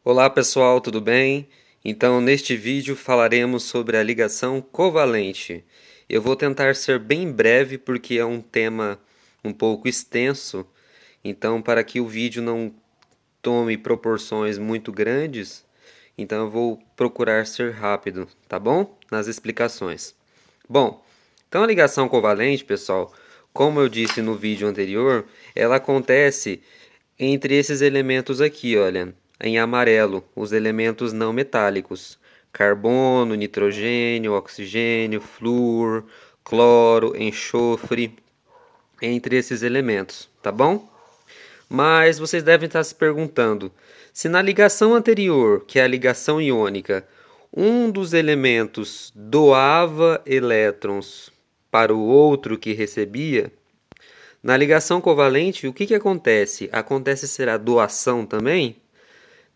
Olá pessoal, tudo bem? Então, neste vídeo falaremos sobre a ligação covalente. Eu vou tentar ser bem breve porque é um tema um pouco extenso, então para que o vídeo não tome proporções muito grandes, então eu vou procurar ser rápido, tá bom? Nas explicações. Bom, então a ligação covalente, pessoal, como eu disse no vídeo anterior, ela acontece entre esses elementos aqui, olha, em amarelo, os elementos não metálicos: carbono, nitrogênio, oxigênio, flúor, cloro, enxofre, entre esses elementos, tá bom? Mas vocês devem estar se perguntando, se na ligação anterior, que é a ligação iônica, um dos elementos doava elétrons para o outro que recebia, na ligação covalente, o que acontece? Acontece ser a doação também?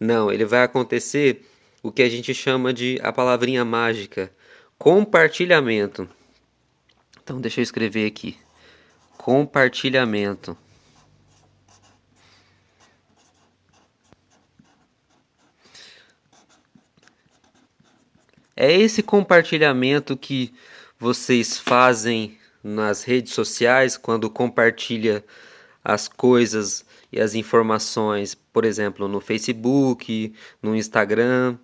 Não, ele vai acontecer o que a gente chama de a palavrinha mágica, compartilhamento. Então, deixa eu escrever aqui. Compartilhamento. É esse compartilhamento que vocês fazem nas redes sociais quando compartilha as coisas e as informações, por exemplo, no Facebook, no Instagram.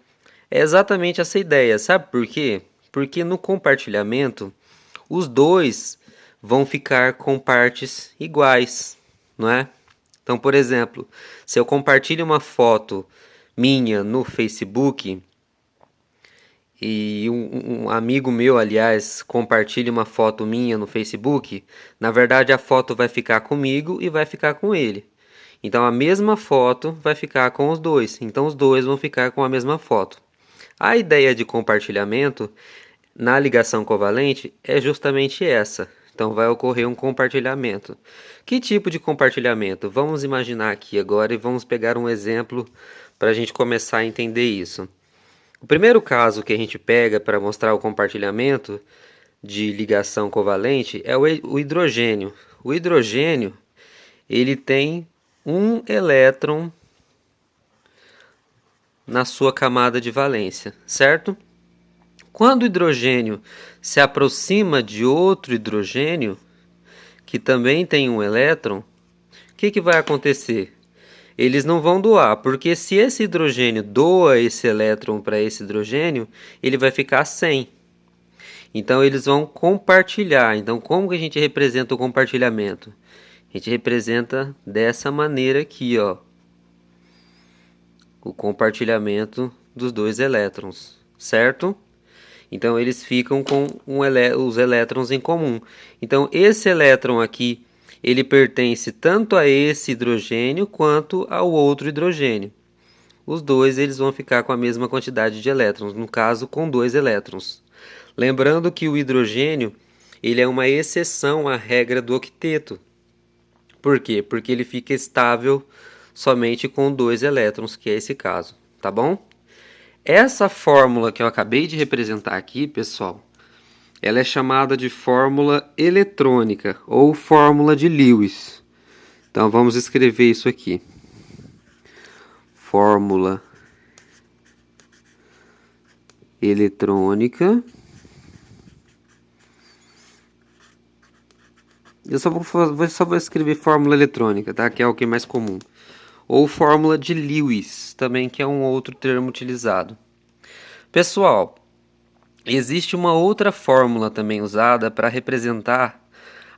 É exatamente essa ideia, sabe por quê? Porque no compartilhamento os dois vão ficar com partes iguais, não é? Então, por exemplo, se eu compartilho uma foto minha no Facebook e um amigo meu, aliás, compartilha uma foto minha no Facebook, na verdade a foto vai ficar comigo e vai ficar com ele. Então a mesma foto vai ficar com os dois. Então os dois vão ficar com a mesma foto. A ideia de compartilhamento na ligação covalente é justamente essa. Então vai ocorrer um compartilhamento. Que tipo de compartilhamento? Vamos imaginar aqui agora e vamos pegar um exemplo para a gente começar a entender isso. O primeiro caso que a gente pega para mostrar o compartilhamento de ligação covalente é o hidrogênio. O hidrogênio, ele tem um elétron na sua camada de valência, certo? Quando o hidrogênio se aproxima de outro hidrogênio, que também tem um elétron, o que vai acontecer? Eles não vão doar, porque se esse hidrogênio doa esse elétron para esse hidrogênio, ele vai ficar sem. Então eles vão compartilhar. Então como que a gente representa o compartilhamento? A gente representa dessa maneira aqui, ó. O compartilhamento dos dois elétrons, certo? Então eles ficam com os elétrons em comum. Então esse elétron aqui, ele pertence tanto a esse hidrogênio quanto ao outro hidrogênio. Os dois eles vão ficar com a mesma quantidade de elétrons, no caso com 2 elétrons. Lembrando que o hidrogênio ele é uma exceção à regra do octeto. Por quê? Porque ele fica estável somente com 2 elétrons, que é esse caso, tá bom? Essa fórmula que eu acabei de representar aqui, pessoal, ela é chamada de fórmula eletrônica ou fórmula de Lewis. Então vamos escrever isso aqui. Fórmula eletrônica. Eu só vou escrever fórmula eletrônica, tá? Que é o que é mais comum. Ou fórmula de Lewis, também, que é um outro termo utilizado. Pessoal, existe uma outra fórmula também usada para representar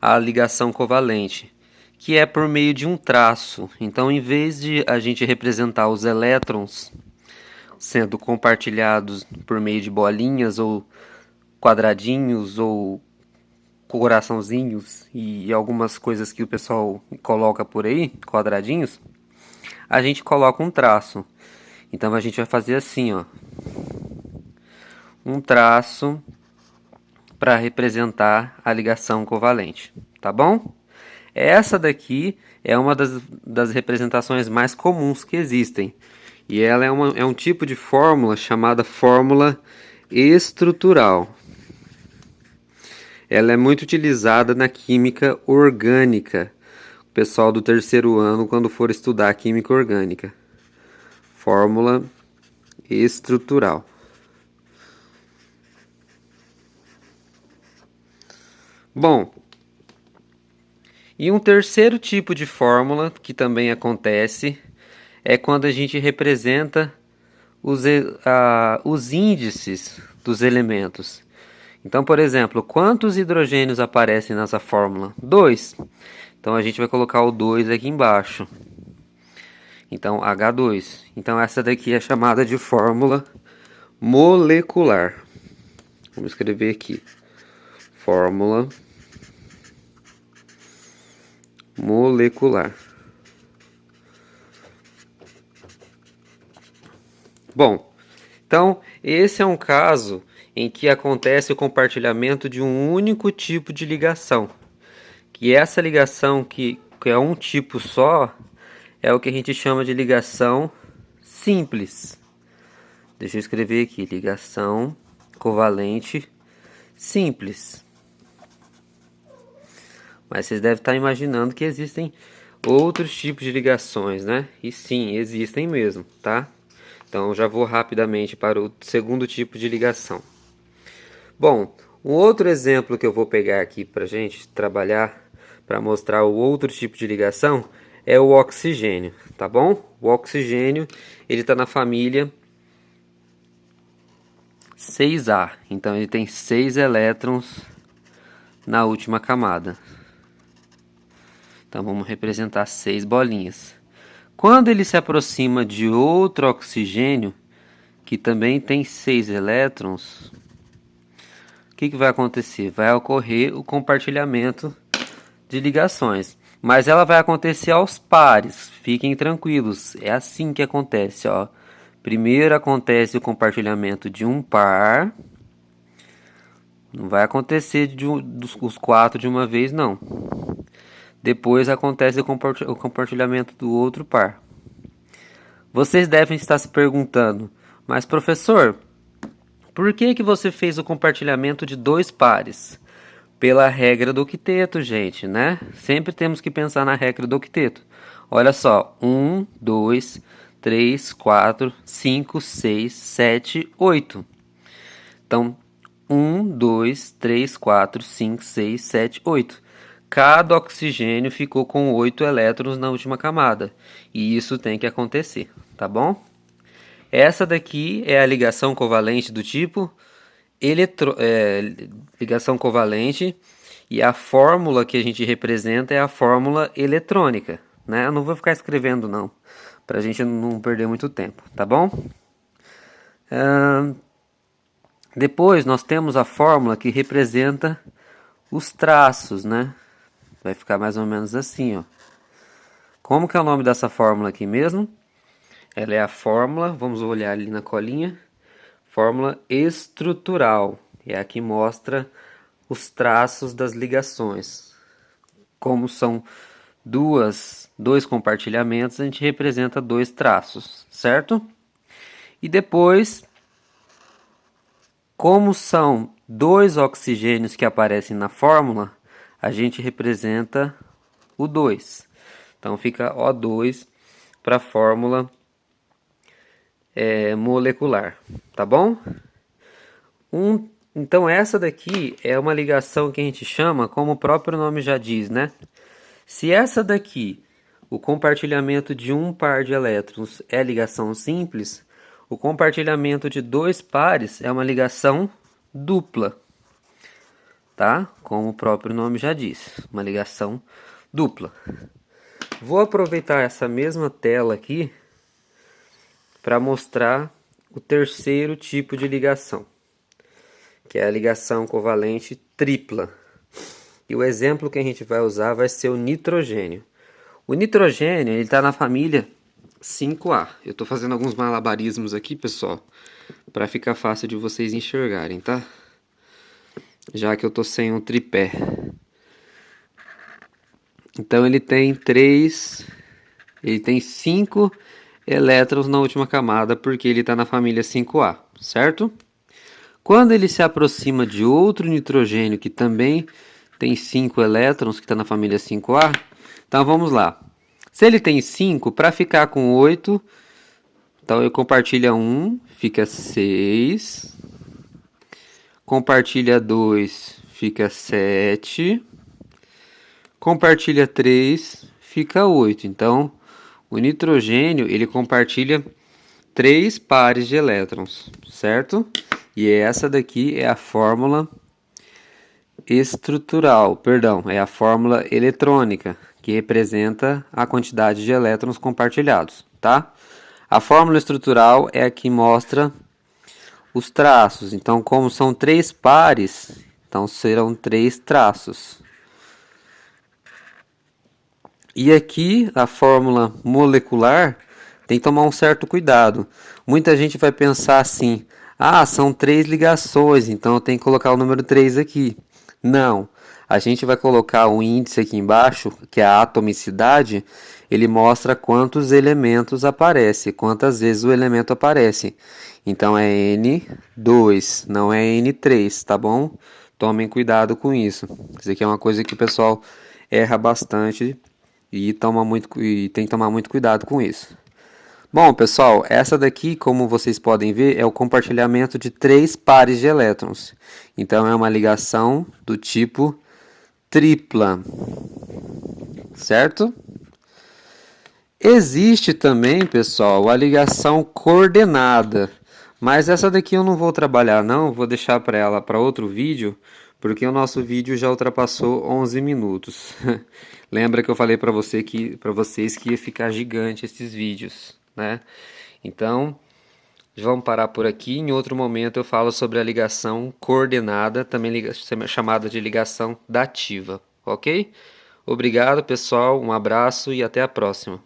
a ligação covalente, que é por meio de um traço. Então, em vez de a gente representar os elétrons sendo compartilhados por meio de bolinhas ou quadradinhos ou coraçãozinhos e algumas coisas que o pessoal coloca por aí, quadradinhos, a gente coloca um traço. Então a gente vai fazer assim, ó, um traço para representar a ligação covalente, tá bom? Essa daqui é uma das representações mais comuns que existem. E ela é um tipo de fórmula chamada fórmula estrutural. Ela é muito utilizada na química orgânica. O pessoal do terceiro ano, quando for estudar química orgânica. Fórmula estrutural. Bom, e um terceiro tipo de fórmula que também acontece é quando a gente representa os índices dos elementos. Então, por exemplo, quantos hidrogênios aparecem nessa fórmula? 2. Então, a gente vai colocar o 2 aqui embaixo. Então, H2. Então, essa daqui é chamada de fórmula molecular. Vamos escrever aqui. Fórmula molecular. Bom, então esse é um caso em que acontece o compartilhamento de um único tipo de ligação. Que essa ligação que é um tipo só é o que a gente chama de ligação simples. Deixa eu escrever aqui, ligação covalente simples. Mas vocês devem estar imaginando que existem outros tipos de ligações, né? E sim, existem mesmo, tá? Então, já vou rapidamente para o segundo tipo de ligação. Bom, um outro exemplo que eu vou pegar aqui para a gente trabalhar, para mostrar o outro tipo de ligação, é o oxigênio, tá bom? O oxigênio, ele está na família 6A, então ele tem 6 elétrons na última camada. Então vamos representar 6 bolinhas. Quando ele se aproxima de outro oxigênio, que também tem 6 elétrons, o que vai acontecer? Vai ocorrer o compartilhamento de ligações. Mas ela vai acontecer aos pares, fiquem tranquilos. É assim que acontece, ó. Primeiro acontece o compartilhamento de um par. Não vai acontecer os 4 de uma vez, não. Depois acontece o compartilhamento do outro par. Vocês devem estar se perguntando, mas professor, por que você fez o compartilhamento de 2 pares? Pela regra do octeto, gente, né? Sempre temos que pensar na regra do octeto. Olha só, 1, 2, 3, 4, 5, 6, 7, 8. Então, 1, 2, 3, 4, 5, 6, 7, 8. Cada oxigênio ficou com 8 elétrons na última camada. E isso tem que acontecer, tá bom? Essa daqui é a ligação covalente do tipo ligação covalente, e a fórmula que a gente representa é a fórmula eletrônica, né? Eu não vou ficar escrevendo não, para a gente não perder muito tempo, tá bom? Depois nós temos a fórmula que representa os traços, né? Vai ficar mais ou menos assim, ó. Como que é o nome dessa fórmula aqui mesmo? Ela é a fórmula, vamos olhar ali na colinha, fórmula estrutural. É a que mostra os traços das ligações. Como são dois compartilhamentos, a gente representa 2 traços, certo? E depois, como são 2 oxigênios que aparecem na fórmula, a gente representa o 2. Então fica O2 para a fórmula molecular, tá bom? Então essa daqui é uma ligação que a gente chama, como o próprio nome já diz, né? Se essa daqui, o compartilhamento de um par de elétrons é ligação simples, o compartilhamento de 2 pares é uma ligação dupla, tá? Como o próprio nome já diz, uma ligação dupla. Vou aproveitar essa mesma tela aqui para mostrar o terceiro tipo de ligação, que é a ligação covalente tripla. E o exemplo que a gente vai usar vai ser o nitrogênio. O nitrogênio está na família 5A. Eu estou fazendo alguns malabarismos aqui, pessoal, para ficar fácil de vocês enxergarem, tá? Já que eu estou sem um tripé. Então ele tem 5 elétrons na última camada, porque ele está na família 5A, certo? Quando ele se aproxima de outro nitrogênio que também tem 5 elétrons, que está na família 5A, então vamos lá. Se ele tem 5, para ficar com 8, Então eu compartilha 1, fica 6. Compartilha 2, fica 7. Compartilha 3, fica 8. Então, o nitrogênio, ele compartilha 3 pares de elétrons, certo? E essa daqui é a fórmula estrutural, perdão, é a fórmula eletrônica, que representa a quantidade de elétrons compartilhados, tá? A fórmula estrutural é a que mostra os traços. Então, como são 3 pares, então serão 3 traços. E aqui a fórmula molecular tem que tomar um certo cuidado. Muita gente vai pensar assim: ah, são 3 ligações, então eu tenho que colocar o número 3 aqui. Não, a gente vai colocar um índice aqui embaixo, que é a atomicidade, ele mostra quantos elementos aparecem, quantas vezes o elemento aparece. Então é N2, não é N3, tá bom? Tomem cuidado com isso. Isso aqui é uma coisa que o pessoal erra bastante e tem que tomar muito cuidado com isso. Bom, pessoal, essa daqui, como vocês podem ver, é o compartilhamento de 3 pares de elétrons. Então, é uma ligação do tipo tripla, certo? Existe também, pessoal, a ligação coordenada, mas essa daqui eu não vou trabalhar não, vou deixar para ela para outro vídeo, porque o nosso vídeo já ultrapassou 11 minutos. Lembra que eu falei para vocês que ia ficar gigante esses vídeos, né? Então, vamos parar por aqui. Em outro momento eu falo sobre a ligação coordenada, também chamada de ligação dativa, ok? Obrigado, pessoal, um abraço e até a próxima.